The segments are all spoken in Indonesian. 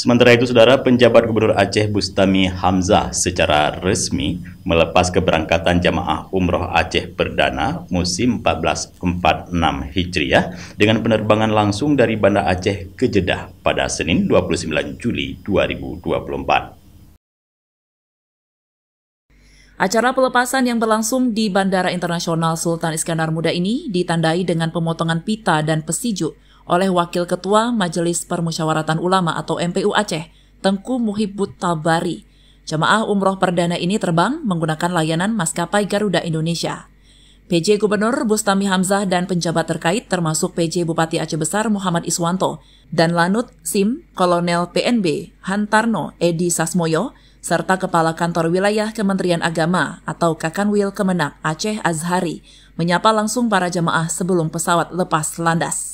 Sementara itu, Saudara, penjabat Gubernur Aceh Bustami Hamzah secara resmi melepas keberangkatan jamaah umroh Aceh perdana musim 1446 Hijriah dengan penerbangan langsung dari Banda Aceh ke Jeddah pada Senin 29 Juli 2024. Acara pelepasan yang berlangsung di Bandara Internasional Sultan Iskandar Muda ini ditandai dengan pemotongan pita dan pesiju oleh Wakil Ketua Majelis Permusyawaratan Ulama atau MPU Aceh, Tengku Muhibbut Tabari. Jemaah umroh perdana ini terbang menggunakan layanan maskapai Garuda Indonesia. PJ Gubernur Bustami Hamzah dan penjabat terkait termasuk PJ Bupati Aceh Besar Muhammad Iswanto dan Lanut SIM Kolonel PNB Hantarno Edi Sasmoyo serta Kepala Kantor Wilayah Kementerian Agama atau Kakanwil Kemenak Aceh Azhari menyapa langsung para jemaah sebelum pesawat lepas landas.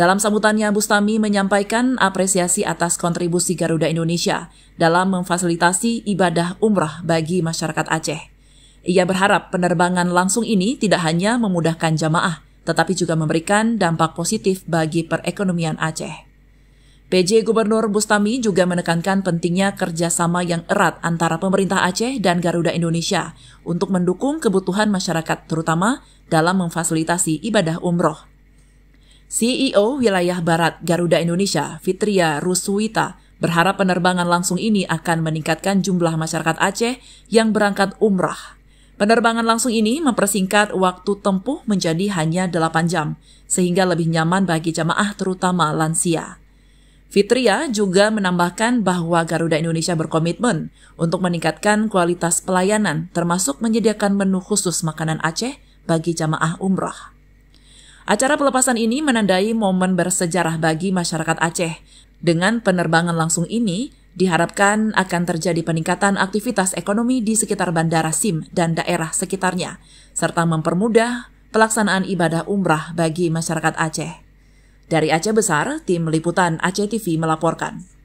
Dalam sambutannya, Bustami menyampaikan apresiasi atas kontribusi Garuda Indonesia dalam memfasilitasi ibadah umrah bagi masyarakat Aceh. Ia berharap penerbangan langsung ini tidak hanya memudahkan jamaah, tetapi juga memberikan dampak positif bagi perekonomian Aceh. PJ Gubernur Bustami juga menekankan pentingnya kerjasama yang erat antara pemerintah Aceh dan Garuda Indonesia untuk mendukung kebutuhan masyarakat, terutama dalam memfasilitasi ibadah umroh. CEO Wilayah Barat Garuda Indonesia, Fitria Ruswita, berharap penerbangan langsung ini akan meningkatkan jumlah masyarakat Aceh yang berangkat umrah. Penerbangan langsung ini mempersingkat waktu tempuh menjadi hanya 8 jam, sehingga lebih nyaman bagi jamaah terutama lansia. Fitria juga menambahkan bahwa Garuda Indonesia berkomitmen untuk meningkatkan kualitas pelayanan, termasuk menyediakan menu khusus makanan Aceh bagi jamaah umrah. Acara pelepasan ini menandai momen bersejarah bagi masyarakat Aceh. Dengan penerbangan langsung ini, diharapkan akan terjadi peningkatan aktivitas ekonomi di sekitar Bandara SIM dan daerah sekitarnya, serta mempermudah pelaksanaan ibadah umrah bagi masyarakat Aceh. Dari Aceh Besar, tim liputan Aceh TV melaporkan.